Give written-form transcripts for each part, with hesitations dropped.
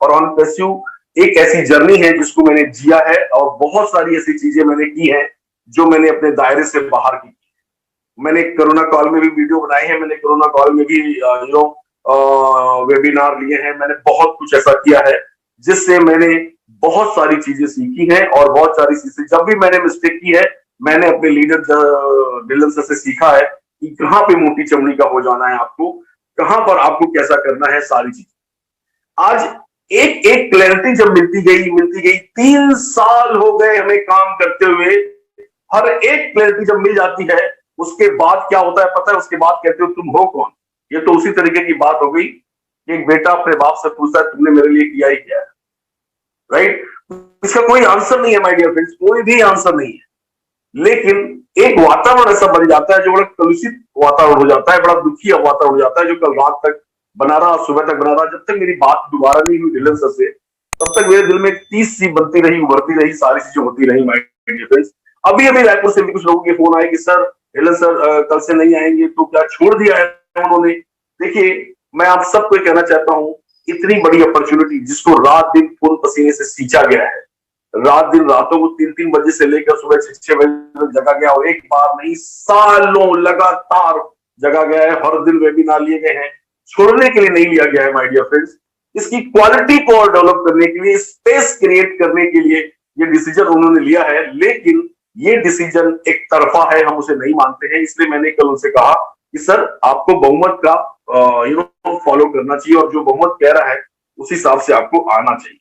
और on passive एक ऐसी जर्नी है जिसको मैंने जिया है और बहुत सारी ऐसी चीजें मैंने की हैं जो मैंने अपने दायरे से बाहर की। मैंने कोरोना कॉल में भी वीडियो बनाए हैं, मैंने कोरोना कॉल में भी वेबिनार लिए हैं, मैंने बहुत कुछ ऐसा किया है जिससे मैंने बहुत सारी चीजें सीखी हैं और बहुत सारी चीजें जब भी मैंने मिस्टेक की है मैंने अपने लीडर डिलन सर से सीखा है कि कहाँ पे मोटी चमड़ी का हो जाना है आपको, कहाँ पर आपको कैसा करना है, सारी चीजें आज एक एक क्लैरिटी जब मिलती गई 3 साल हो गए हमें काम करते हुए, हर एक क्लैरिटी जब मिल जाती है उसके बाद क्या होता है पता है, उसके बाद कहते हो तुम हो कौन। ये तो उसी तरीके की बात हो गई, एक बेटा अपने बाप से पूछता है तुमने मेरे लिए किया ही क्या है, राइट। इसका कोई आंसर नहीं है माय डियर फ्रेंड्स, कोई भी आंसर नहीं है। लेकिन एक वातावरण ऐसा बन जाता है जो बड़ा कलुषित वातावरण हो जाता है, बड़ा दुखी वातावरण हो जाता है, जो कल रात तक बना रहा, सुबह तक बना रहा। जब तक मेरी बात दोबारा नहीं हुई डिलन सर से तब तक मेरे दिल में 30 सी बनती रही, उभरती रही, सारी चीजें होती रही माय डियर फ्रेंड्स। अभी अभी रायपुर से भी कुछ लोगों के फोन आए कि सर डिलन सर कल से नहीं आएंगे, तो क्या छोड़ दिया है उन्होंने। देखिए मैं आप सबको कहना चाहता हूँ, इतनी बड़ी अपॉर्चुनिटी जिसको रात दिन खून पसीने से सींचा गया है, रात दिन रातों को 3-3 बजे से लेकर सुबह 6-6 बजे तक जगा गया, और एक बार नहीं सालों लगातार जगा गया है, हर दिन वेबिनार लिए गए हैं, छोड़ने के लिए नहीं लिया गया है माय डियर फ्रेंड्स। इसकी क्वालिटी को और डेवलप करने के लिए, स्पेस क्रिएट करने के लिए ये डिसीजन उन्होंने लिया है। लेकिन ये डिसीजन एक तरफा है, हम उसे नहीं मानते हैं। इसलिए मैंने कल उनसे कहा कि सर आपको बहुमत का फॉलो करना चाहिए और जो बहुमत कह रहा है उस हिसाब से आपको आना चाहिए।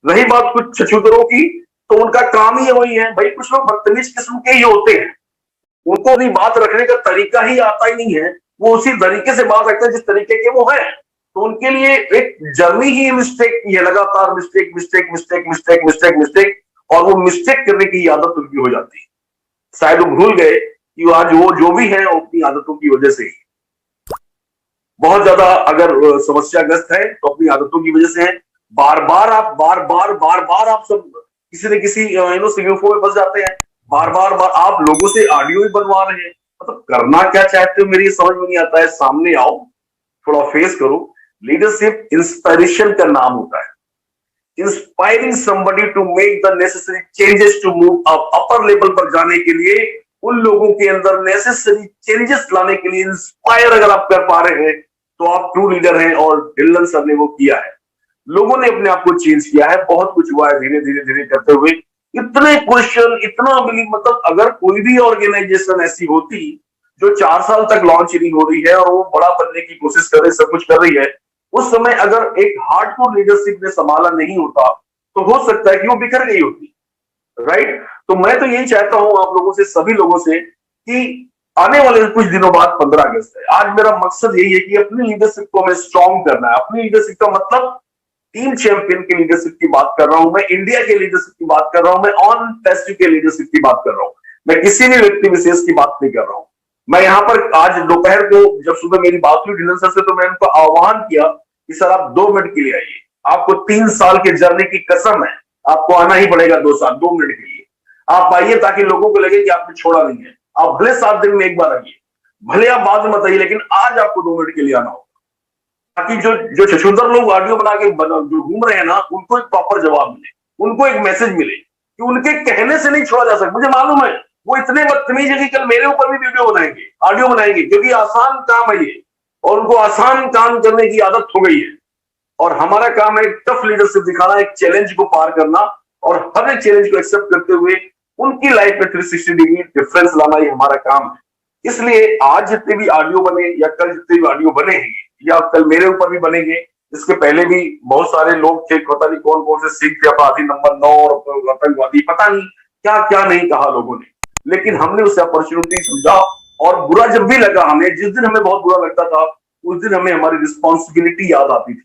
रही बात कुछ छछूतरों की, तो उनका काम ही वही है भाई, कुछ लोग बदतमीज किस्म के ही होते हैं, उनको अपनी बात रखने का तरीका ही आता ही नहीं है, वो उसी तरीके से बात रखते हैं जिस तरीके के वो है। तो उनके लिए एक जर्नी ही मिस्टेक की है, लगातार mistake mistake mistake mistake mistake mistake, और वो मिस्टेक करने की आदत उनकी हो जाती है। शायद वो भूल गए कि आज वो जो भी है अपनी आदतों की वजह से ही बहुत ज्यादा अगर समस्याग्रस्त है तो अपनी आदतों की वजह से है। बार बार आप सब किसी न किसी सिग्नल में फंस जाते हैं, बार बार आप लोगों से ऑडियो ही बनवा रहे हैं। मतलब करना क्या चाहते हो मेरी समझ में नहीं आता है। सामने आओ, थोड़ा फेस करो। लीडरशिप इंस्पिरेशन का नाम होता है, inspiring somebody to make the necessary changes to move up. Upper level पर जाने के लिए उन लोगों के अंदर नेसेसरी चेंजेस लाने के लिए इंस्पायर अगर आप कर पा रहे हैं तो आप ट्रू लीडर हैं, और डिलन सर ने वो किया है। लोगों ने अपने आप को चेंज किया है, बहुत कुछ हुआ है धीरे धीरे धीरे करते हुए। इतने क्वेश्चन, इतना बिलीव, मतलब अगर कोई भी ऑर्गेनाइजेशन ऐसी होती जो 4 साल तक लॉन्च नहीं हो रही है और वो बड़ा बनने की कोशिश कर रही, सब कुछ कर रही है, उस समय अगर एक हार्डकोर लीडरशिप ने संभाला नहीं होता तो हो सकता है कि वो बिखर गई होती, राइट। तो मैं तो यही चाहता हूं आप लोगों से, सभी लोगों से, कि आने वाले कुछ दिनों बाद 15 अगस्त है। आज मेरा मकसद यही है कि अपनी लीडरशिप को हमें स्ट्रॉन्ग करना है। अपनी लीडरशिप का मतलब टीम चैंपियन की लीडरशिप की बात कर रहा हूं मैं, इंडिया के लीडरशिप की बात कर रहा हूं मैं, ऑन पैसिव के लीडरशिप की बात कर रहा हूं मैं, किसी भी व्यक्ति विशेष की बात नहीं कर रहा हूं मैं। यहाँ पर आज दोपहर को जब सुबह मेरी बात हुई डिलन सर से, तो मैंने उनको आह्वान किया कि सर आप 2 मिनट के लिए आइए, आपको 3 साल के जर्नी की कसम है, आपको आना ही पड़ेगा 2 मिनट के लिए। आप आइए ताकि लोगों को लगे कि आपने छोड़ा नहीं है। आप भले 7 दिन में एक बार आइए, भले आप बाद में मत आइए, लेकिन आज आपको 2 मिनट के लिए आना होगा, ताकि जो छछूंदर लोग ऑडियो बना के जो घूम रहे हैं ना, उनको एक प्रॉपर जवाब मिले, उनको एक मैसेज मिले कि उनके कहने से नहीं छोड़ा जा सकता। मुझे मालूम है वो इतने बदतमीज है कि कल मेरे ऊपर भी वीडियो बनाएंगे, ऑडियो बनाएंगे, क्योंकि आसान काम है ये, और उनको आसान काम करने की आदत हो गई है। और हमारा काम है टफ लीडरशिप दिखाना, एक चैलेंज को पार करना, और हर एक चैलेंज को एक्सेप्ट करते हुए उनकी लाइफ में 360 डिग्री डिफरेंस लाना, ये हमारा काम है। इसलिए आज जितने भी ऑडियो बने या कल जितने भी ऑडियो बने हैं या कल मेरे ऊपर भी बनेंगे, इसके पहले भी बहुत सारे लोग थे, पता नहीं कौन कौन से सिख थे, अपराधी नंबर 9 और आतंकवादी, पता नहीं क्या क्या नहीं कहा लोगों ने, लेकिन हमने उसे अपॉर्चुनिटी समझा। और बुरा जब भी लगा हमें, जिस दिन हमें बहुत बुरा लगता था, उस दिन हमें हमारी रिस्पॉन्सिबिलिटी याद आती थी।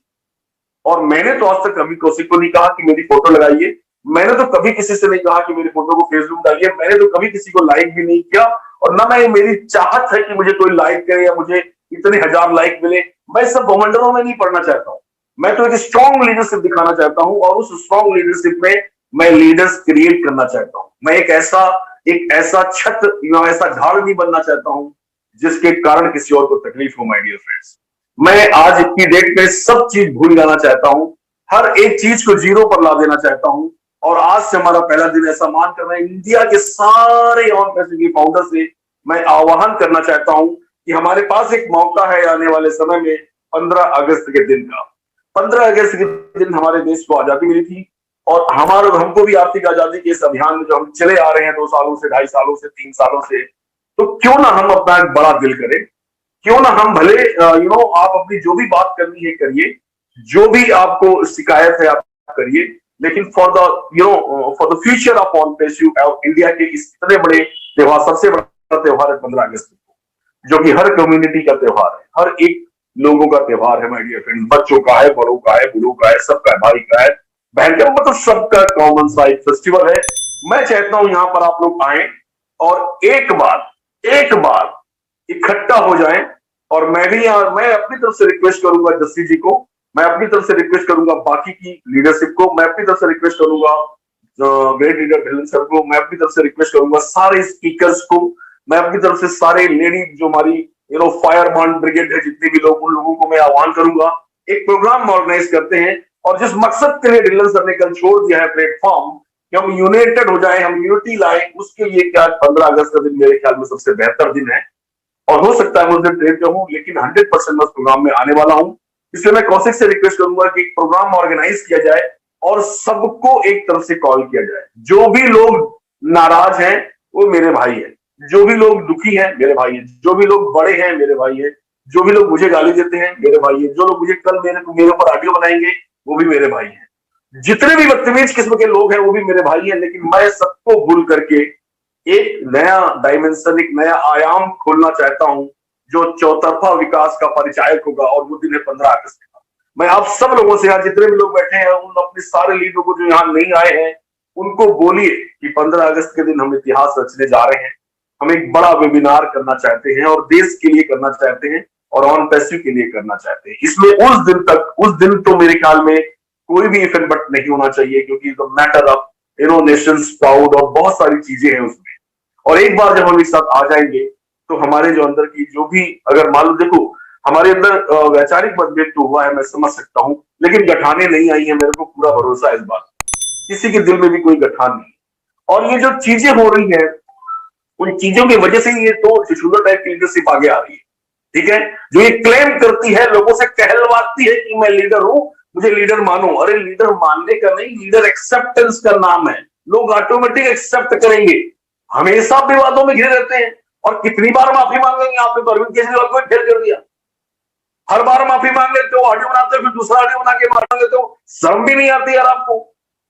और मैंने तो आज तक कभी कौशिक को नहीं कहा कि मेरी फोटो लगाइए, मैंने तो कभी किसी से नहीं कहा कि मेरी फोटो को फेसबुक डालिए, मैंने तो कभी किसी को लाइक भी नहीं किया, और ना मैं मेरी चाहत है कि मुझे कोई लाइक करे या मुझे इतने 1000 लाइक मिले। मैं सब भवंडरों में नहीं पढ़ना चाहता हूं, मैं तो एक स्ट्रॉन्ग लीडरशिप दिखाना चाहता हूं, और उस स्ट्रॉन्ग लीडरशिप में मैं लीडर्स क्रिएट करना चाहता हूं। मैं एक ऐसा छत या ऐसा झाड़ नहीं बनना चाहता हूं जिसके कारण किसी और को तकलीफ हो। माय डियर फ्रेंड्स, मैं आज की डेट में सब चीज भूल जाना चाहता हूं, हर एक चीज को जीरो पर ला देना चाहता हूं। और आज से हमारा पहला दिन ऐसा मानकर मैं इंडिया के सारे ऑन पैसे के फाउंडर से मैं आह्वान करना चाहता हूं कि हमारे पास एक मौका है आने वाले समय में 15 अगस्त के दिन का। 15 अगस्त के दिन हमारे देश को आजादी मिली थी और हमारे हमको भी आर्थिक आजादी के इस अभियान में जो हम चले आ रहे हैं 2 सालों से, 2.5 सालों से, 3 सालों से, तो क्यों ना हम अपना एक बड़ा दिल करें, क्यों ना हम भले आप अपनी जो भी बात करनी है करिए, जो भी आपको शिकायत है आप करिए, लेकिन फॉर द फ्यूचर ऑफ ऑन पेशू इंडिया के इस इतने बड़े त्योहार, सबसे बड़ा त्योहार है 15 अगस्त को, जो कि हर कम्युनिटी का त्योहार है, हर एक लोगों का त्योहार है माय डियर फ्रेंड। बच्चों का है, बड़ों का है, बूढ़ों का है, सबका है, भाई का है, बहन का, मतलब सबका कॉमन सा एक फेस्टिवल है। मैं चाहता हूं यहां पर आप लोग आए और एक बार इकट्ठा हो जाएं। और मैं अपनी तरफ से रिक्वेस्ट करूंगा जस्सी जी को, मैं अपनी तरफ से रिक्वेस्ट करूंगा बाकी की लीडरशिप को, मैं अपनी तरफ से रिक्वेस्ट करूंगा ग्रेट लीडर ढिल्लन सर को, मैं अपनी तरफ से रिक्वेस्ट करूंगा सारे स्पीकर्स को, मैं अपनी तरफ से सारे लेडी जो हमारी फायरमैन ब्रिगेड है, जितने भी लोग, उन लोगों को मैं आह्वान करूंगा, एक प्रोग्राम ऑर्गेनाइज करते हैं। और जिस मकसद के लिए ढिल्लन सर ने कल छोड़ दिया है प्लेटफॉर्म कि हम यूनाइटेड हो जाए, हम यूनिटी लाए, उसके लिए क्या 15 अगस्त का दिन मेरे ख्याल में सबसे बेहतर दिन है। और हो सकता है मैं उस दिन ट्रेन पे हूं, लेकिन 100% मैं उस प्रोग्राम में आने वाला हूं। इसलिए मैं कौशिक से रिक्वेस्ट करूंगा कि एक प्रोग्राम ऑर्गेनाइज किया जाए और सबको एक तरफ से कॉल किया जाए। जो भी लोग नाराज हैं वो मेरे भाई हैं, जो भी लोग दुखी हैं मेरे भाई हैं, जो भी लोग बड़े हैं मेरे भाई हैं, जो भी लोग मुझे गाली देते हैं मेरे भाई हैं, जो लोग मुझे कल मेरे ऊपर ऑडियो बनाएंगे वो भी मेरे भाई हैं, जितने भी बदतमीज किस्म के लोग हैं वो भी मेरे भाई हैं। लेकिन मैं सबको भूल करके एक नया डायमेंशन, एक नया आयाम खोलना चाहता हूं, जो चौतरफा विकास का परिचायक होगा, और वो दिन है 15 अगस्त का। मैं आप सब लोगों से, यहाँ जितने भी लोग बैठे हैं, उन अपने सारे लीडरों को जो यहाँ नहीं आए हैं, उनको बोलिए कि 15 अगस्त के दिन हम इतिहास रचने जा रहे हैं। हम एक बड़ा वेबिनार करना चाहते हैं और देश के लिए करना चाहते हैं और ऑन पैसिव के लिए करना चाहते हैं। इसमें उस दिन तो मेरे ख्याल में कोई भी इफेक्ट बट नहीं होना चाहिए, क्योंकि मैटर ऑफ नेशंस प्राउड और बहुत सारी चीजें हैं उसमें। और एक बार जब हम एक साथ आ जाएंगे तो हमारे जो अंदर की जो भी, अगर मान लो, देखो हमारे अंदर वैचारिक मतभेद तो हुआ है, मैं समझ सकता हूं, लेकिन गठाने नहीं आई है, मेरे को पूरा भरोसा है इस बात, किसी के दिल में भी कोई गठान नहीं। और ये जो चीजें हो रही है, उन चीजों की वजह से ये तो शुगर टाइप की लीडरशिप आगे आ रही है, ठीक है, जो ये क्लेम करती है, लोगों से कहलवाती है कि मैं लीडर हूं, मुझे लीडर मानो। अरे लीडर मानने का नहीं, लीडर एक्सेप्टेंस का नाम है। लोग ऑटोमेटिक एक्सेप्ट करेंगे। हमेशा विवादों में घिरे रहते हैं, और कितनी बार माफी मांगेंगे? आपने तो अरविंद केजरीवाल को फेल कर दिया, हर बार माफी मांग लेते हो, ऑडियो बनाते हो, फिर दूसरा ऑडियो बना के मार लेते हो, शर्म भी नहीं आती यार आपको?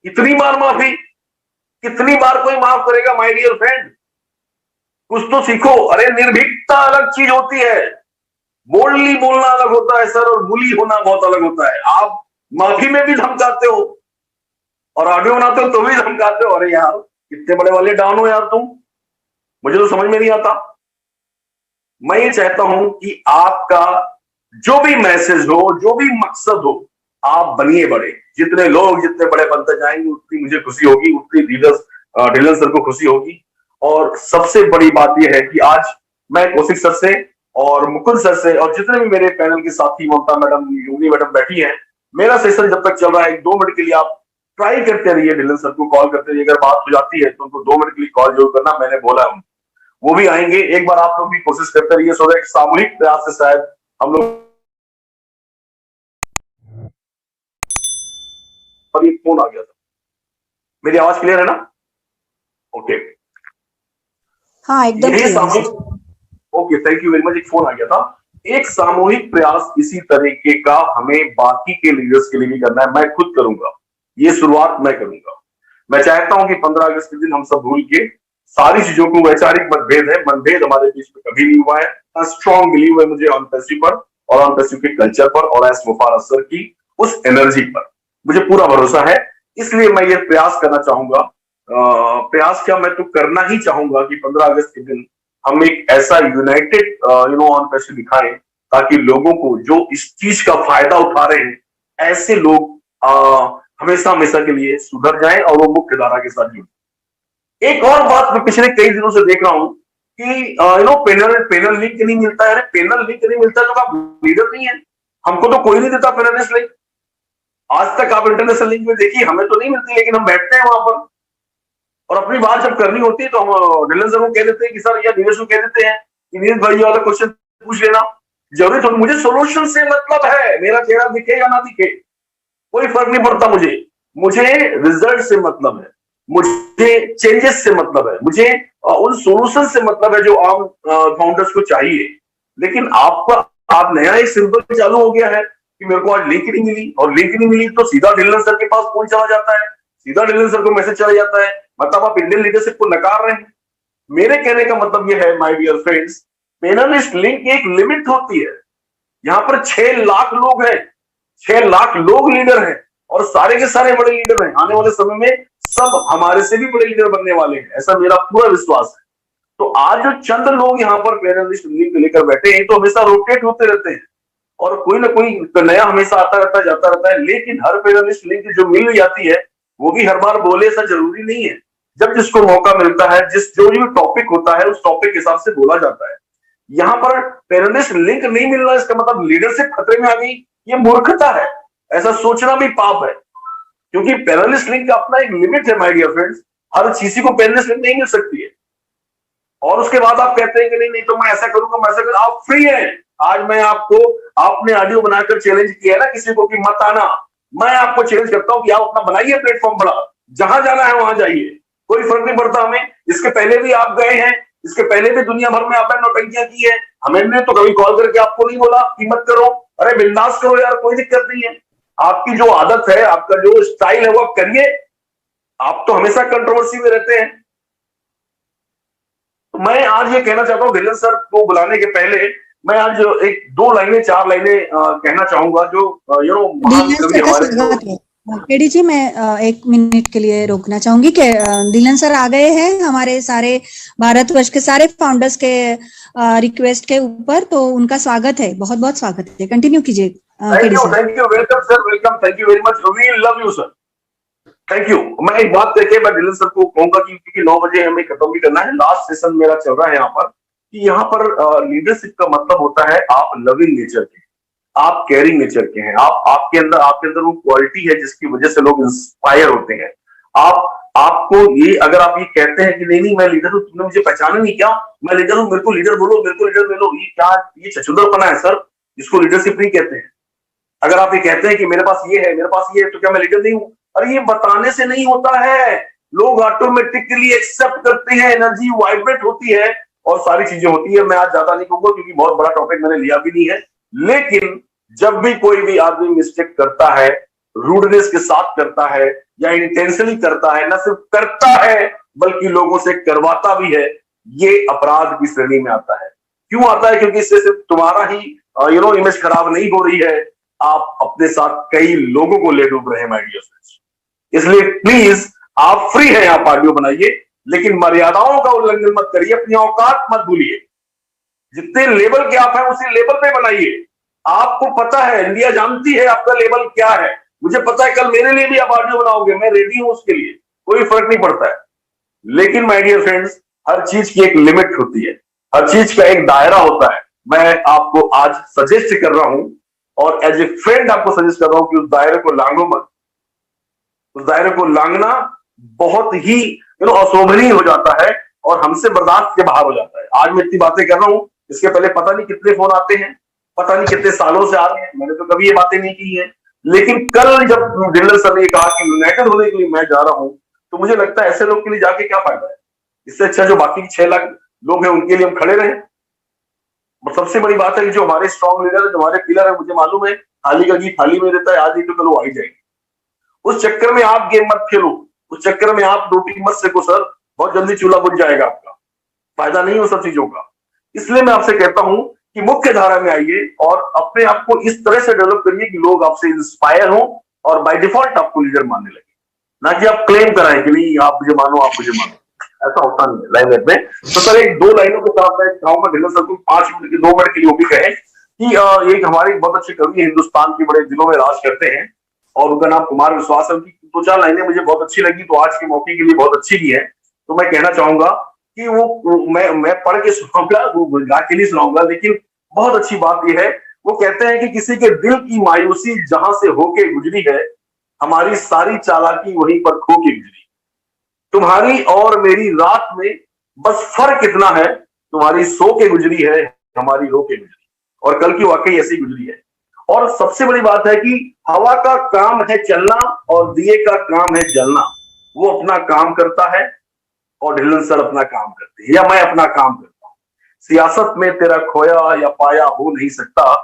इतनी बार माफी, कितनी बार कोई माफ करेगा माय डियर फ्रेंड? कुछ तो सीखो। अरे निर्भीकता अलग चीज होती है, बोल्डली बोलना अलग होता है सर, और बुली होना बहुत अलग होता है। आप माफी में भी धमकाते हो और ऑडियो बनाते हो तो भी धमकाते हो। अरे यार कितने बड़े वाले डाउन हो यार तुम, मुझे तो समझ में नहीं आता। मैं ये चाहता हूं कि आपका जो भी मैसेज हो, जो भी मकसद हो, आप बनिए बड़े। जितने लोग जितने बड़े बनते जाएंगे उतनी मुझे खुशी होगी, उतनी ढिल्लन सर को खुशी होगी। और सबसे बड़ी बात यह है कि आज मैं कौशिक सर से और मुकुंद सर से और जितने भी मेरे पैनल के साथी, ममता मैडम, योगी मैडम बैठी हैं, मेरा सेशन जब तक चल रहा है 2 मिनट के लिए आप ट्राई करते रहिए, ढिल्लन सर को कॉल करते रहिए। अगर बात हो जाती है तो उनको 2 मिनट के लिए कॉल जरूर करना, मैंने बोला है वो भी आएंगे। एक बार आप लोग भी कोशिश करते रहिए, सो दैट सामूहिक प्रयास से शायद हम लोग। और एक फोन आ गया था, मेरी आवाज क्लियर है ना? ओके, हाँ एकदम सामूहिक, okay, thank you very much. एक फोन आ गया था। एक सामूहिक प्रयास इसी तरीके का हमें बाकी के लीडर्स के लिए भी करना है। मैं खुद करूंगा, ये शुरुआत मैं करूंगा। मैं चाहता हूं कि 15 अगस्त के दिन हम सब भूल के सारी चीजों को, वैचारिक मतभेद है, मतभेद हमारे बीच में कभी नहीं हुआ है। स्ट्रॉन्ग बिलीव है मुझे ऑन पैसिव पर और ऑन पैसिव के कल्चर पर और एस मुफारत सर की उस एनर्जी पर मुझे पूरा भरोसा है। इसलिए मैं ये प्रयास करना चाहूंगा, प्रयास क्या, मैं तो करना ही चाहूंगा कि 15 अगस्त के दिन हम एक ऐसा यूनाइटेड ऑन पैसिव दिखाएं, ताकि लोगों को जो इस चीज का फायदा उठा रहे हैं, ऐसे लोग हमेशा हमेशा के लिए सुधर जाएं और वो मुख्य धारा के साथ जुड़े। एक और बात मैं पिछले कई दिनों से देख रहा हूं कि पेनल लिंक नहीं मिलता है। पेनल लिंक नहीं मिलता तो आप लीडर नहीं है। हमको तो कोई नहीं देता पेनल लिंक। आज तक आप इंटरनेशनल लिंक में देखिए, हमें तो नहीं मिलती, लेकिन हम बैठते हैं वहां पर और अपनी बात जब करनी होती है तो हम ढिल्लन सर को कह देते हैं कि सर, या नीरज को कह देते हैं कि नीरज भाई ये वाला क्वेश्चन पूछ लेना। जरूरी थोड़ी, मुझे सोल्यूशन से मतलब है, मेरा चेहरा दिखे या ना दिखे कोई फर्क नहीं पड़ता मुझे। मुझे रिजल्ट से मतलब है, मुझे चेंजेस से मतलब है, मुझे उन सोल्यूशन से मतलब है जो आम फाउंडर्स को चाहिए। लेकिन आपका आप नया एक सिंपल चालू हो गया है कि मेरे को आज लिंक नहीं मिली, और लिंक नहीं मिली तो सीधा ढिल्लन सर के पास फोन चला जाता है, सीधा ढिल्लन सर को मैसेज चला जाता है, मतलब आप इंडियन लीडरशिप को नकार रहे हैं। मेरे कहने का मतलब यह है my dear friends, panelist link की एक लिमिट होती है। यहाँ पर 6 लाख लोग हैं, 6 लाख लोग लीडर हैं, और सारे के सारे बड़े लीडर हैं। आने वाले समय में सब हमारे से भी बड़े लीडर बनने वाले हैं, ऐसा मेरा पूरा विश्वास है। तो आज जो चंद लोग यहाँ पर पैनलिस्ट लिंक लेकर बैठे हैं, तो हमेशा रोटेट होते रहते हैं और कोई ना कोई नया हमेशा आता रहता है, जाता रहता है। लेकिन हर पैनलिस्ट लिंक जो मिल जाती है वो भी हर बार बोले ऐसा जरूरी नहीं है। जब जिसको मौका मिलता है, जिस जो भी टॉपिक होता है उस टॉपिक के हिसाब से बोला जाता है। यहाँ पर पैनलिस्ट लिंक नहीं मिलना इसका मतलब लीडरशिप खतरे में आ गई, ये मूर्खता है। ऐसा सोचना भी पाप है, क्योंकि पैनलिस्ट लिंक का अपना एक लिमिट है माय डियर फ्रेंड्स। हर किसी को पैनलिस्ट लिंक नहीं मिल सकती है। और उसके बाद आप कहते हैं कि नहीं नहीं तो मैं ऐसा करूंगा, मैं ऐसा करूंगा। आप फ्री हैं। आज मैं आपको, आपने ऑडियो बनाकर चैलेंज किया है ना किसी को कि मत आना, मैं आपको चैलेंज करता हूं कि आप अपना बनाइए प्लेटफॉर्म बड़ा, जहां जाना है वहां जाइए, कोई फर्क नहीं पड़ता हमें। इसके पहले भी आप गए हैं, इसके पहले भी दुनिया भर में आपने नौटंकियां की है, हमने तो कभी कॉल करके आपको नहीं बोला कि मत करो। अरे बिंदास करो यार, कोई दिक्कत नहीं है। आपकी जो आदत है, आपका जो स्टाइल है वो आप करिए। आप तो हमेशा कंट्रोवर्सी में रहते हैं। तो मैं आज ये कहना चाहता हूँ ढिल्लन सर को बुलाने के पहले, मैं आज एक 2 लाइनें 4 लाइनें कहना चाहूंगा जो महान कवि हमारे। केडी जी, मैं 1 मिनट के लिए रोकना चाहूंगी कि ढिल्लन सर आ गए हैं हमारे सारे भारतवर्ष के सारे फाउंडर्स के रिक्वेस्ट के ऊपर, तो उनका स्वागत है, बहुत बहुत स्वागत है। कंटिन्यू कीजिए KD sir. Thank you, welcome sir, welcome, thank you very much, we love you sir, thank you. मैं एक बात करके मैं ढिल्लन सर को कहूंगा कि क्योंकि 9 बजे हमें खत्म भी करना है, लास्ट सेशन मेरा चल रहा है यहाँ पर, कि यहाँ पर लीडरशिप का मतलब होता है आप लविंग नेचर के, आप केयरिंग नेचर के हैं, आप आपके अंदर वो क्वालिटी है जिसकी वजह से लोग इंस्पायर होते हैं। आपको ये, अगर आप ये कहते हैं कि नहीं नहीं मैं लीडर हूं, तुमने मुझे पहचाना नहीं क्या, मैं लीडर हूं, मेरे को लीडर बोलो, मेरे को लीडर बोलो, ये क्या, ये छछूंदरपना है सर, इसको लीडरशिप नहीं कहते हैं। अगर आप ये कहते हैं कि मेरे पास ये है, मेरे पास ये है, तो क्या मैं लीडर नहीं हूं? अरे ये बताने से नहीं होता है, लोग ऑटोमेटिकली एक्सेप्ट करते हैं, एनर्जी वाइब्रेट होती है और सारी चीजें होती है। मैं आज ज्यादा नहीं कहूंगा क्योंकि बहुत बड़ा टॉपिक मैंने लिया भी नहीं है। लेकिन जब भी कोई भी आदमी मिस्टेक करता है, रूडनेस के साथ करता है या इंटेंशनली करता है, ना सिर्फ करता है बल्कि लोगों से करवाता भी है, ये अपराध की श्रेणी में आता है। क्यों आता है? क्योंकि इससे सिर्फ तुम्हारा ही इमेज खराब नहीं हो रही है, आप अपने साथ कई लोगों को ले डूब रहे हैं माय डियर फ्रेंड्स। इसलिए प्लीज, आप फ्री हैं, आप ऑडियो बनाइए, लेकिन मर्यादाओं का उल्लंघन मत करिए, अपनी औकात मत भूलिए। जितने लेवल के आप हैं उसी लेवल पे बनाइए। आपको पता है, इंडिया जानती है आपका लेवल क्या है। मुझे पता है कल मेरे लिए भी आप ऑडियो बनाओगे, मैं रेडी हूं उसके लिए, कोई फर्क नहीं पड़ता है। लेकिन माय डियर फ्रेंड्स, हर चीज की एक लिमिट होती है, हर चीज का एक दायरा होता है। मैं आपको आज सजेस्ट कर रहा हूं और एज ए फ्रेंड आपको सजेस्ट कर रहा हूं कि उस दायरे को लांघो मत। उस दायरे को लांघना बहुत ही अशोभनीय हो जाता है और हमसे बर्दाश्त के बाहर हो जाता है। आज मैं इतनी बातें कर रहा हूं, इसके पहले पता नहीं कितने फोन आते हैं, पता नहीं कितने सालों से आ रहे हैं, मैंने तो कभी ये बातें नहीं की है। लेकिन कल जब ढिल्लन सर ने कहा कि यूनाइटेड होने के लिए मैं जा रहा हूं, तो मुझे लगता है ऐसे लोग के लिए जाके क्या फायदा है। इससे अच्छा जो बाकी 6 लाख लोग हैं उनके लिए हम खड़े रहे। और सबसे बड़ी बात है कि जो हमारे स्ट्रॉन्ग लीडर है, जो हमारे पिलर है, मुझे मालूम है थाली का घी थाली में रहता है, आज ही तो कल वो आई जाएगी। उस चक्कर में आप गेम मत खेलो, उस चक्कर में आप रोटी मत सेको सर, बहुत जल्दी चूल्हा बुझ जाएगा आपका, फायदा नहीं हो सब चीजों का। इसलिए मैं आपसे कहता हूं कि मुख्य धारा में आइए और अपने आप को इस तरह से डेवलप करिए कि लोग आपसे इंस्पायर हो और बाय डिफॉल्ट आपको लीडर मानने लगे, ना कि आप क्लेम कराएं कि नहीं आप मुझे मानो, आप मुझे मानो। ऐसा होता नहीं है लाइन में। तो सर एक 2 लाइनों के साथ मैं चाहूंगा ढिल्लन सर को 5 मिनट की 2 मिनट के लिए वो भी कहें कि एक हमारे बहुत अच्छे कवि हिंदुस्तान के बड़े दिलों में राज करते हैं और उनका नाम कुमार विश्वास है। उनकी 2-4 लाइनें मुझे बहुत अच्छी लगी, तो आज के मौके के लिए बहुत अच्छी भी है। तो मैं कहना चाहूंगा कि वो मैं पढ़ के सुनाऊंगा, वो गा के नहीं सुनाऊंगा, लेकिन बहुत अच्छी बात यह है, वो कहते हैं कि किसी के दिल की मायूसी जहां से होके गुजरी है, हमारी सारी चालाकी वहीं पर खो के गुजरी। तुम्हारी और मेरी रात में बस फर्क इतना है, तुम्हारी सो के गुजरी है, हमारी रो के गुजरी। और कल की वाकई ऐसी गुजरी है। और सबसे बड़ी बात है कि हवा का काम है चलना और दिए का काम है जलना। वो अपना काम करता है और ढिल्लन सर अपना काम करते हैं, या मैं अपना काम करता हूं। सियासत में तेरा खोया या पाया हो नहीं सकता,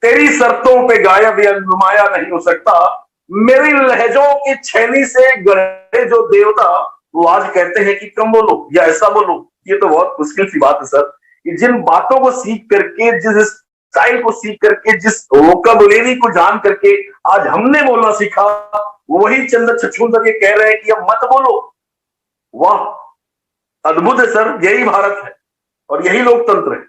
तेरी शर्तों पे गायब या नुमाया नहीं हो सकता। मेरी लहजों की छेनी से गढ़े जो देवता, वो आज कहते हैं कि कम बोलो या ऐसा बोलो। ये तो बहुत मुश्किल सी बात है सर, कि जिन बातों को सीख करके, जिस स्टाइल को सीख करके, जिस वोकैबुलरी को जान करके आज हमने बोलना सीखा, वही चंद्र छछूंदर ये कह रहे हैं कि अब मत बोलो। वाह, अद्भुत है सर, यही भारत है और यही लोकतंत्र है।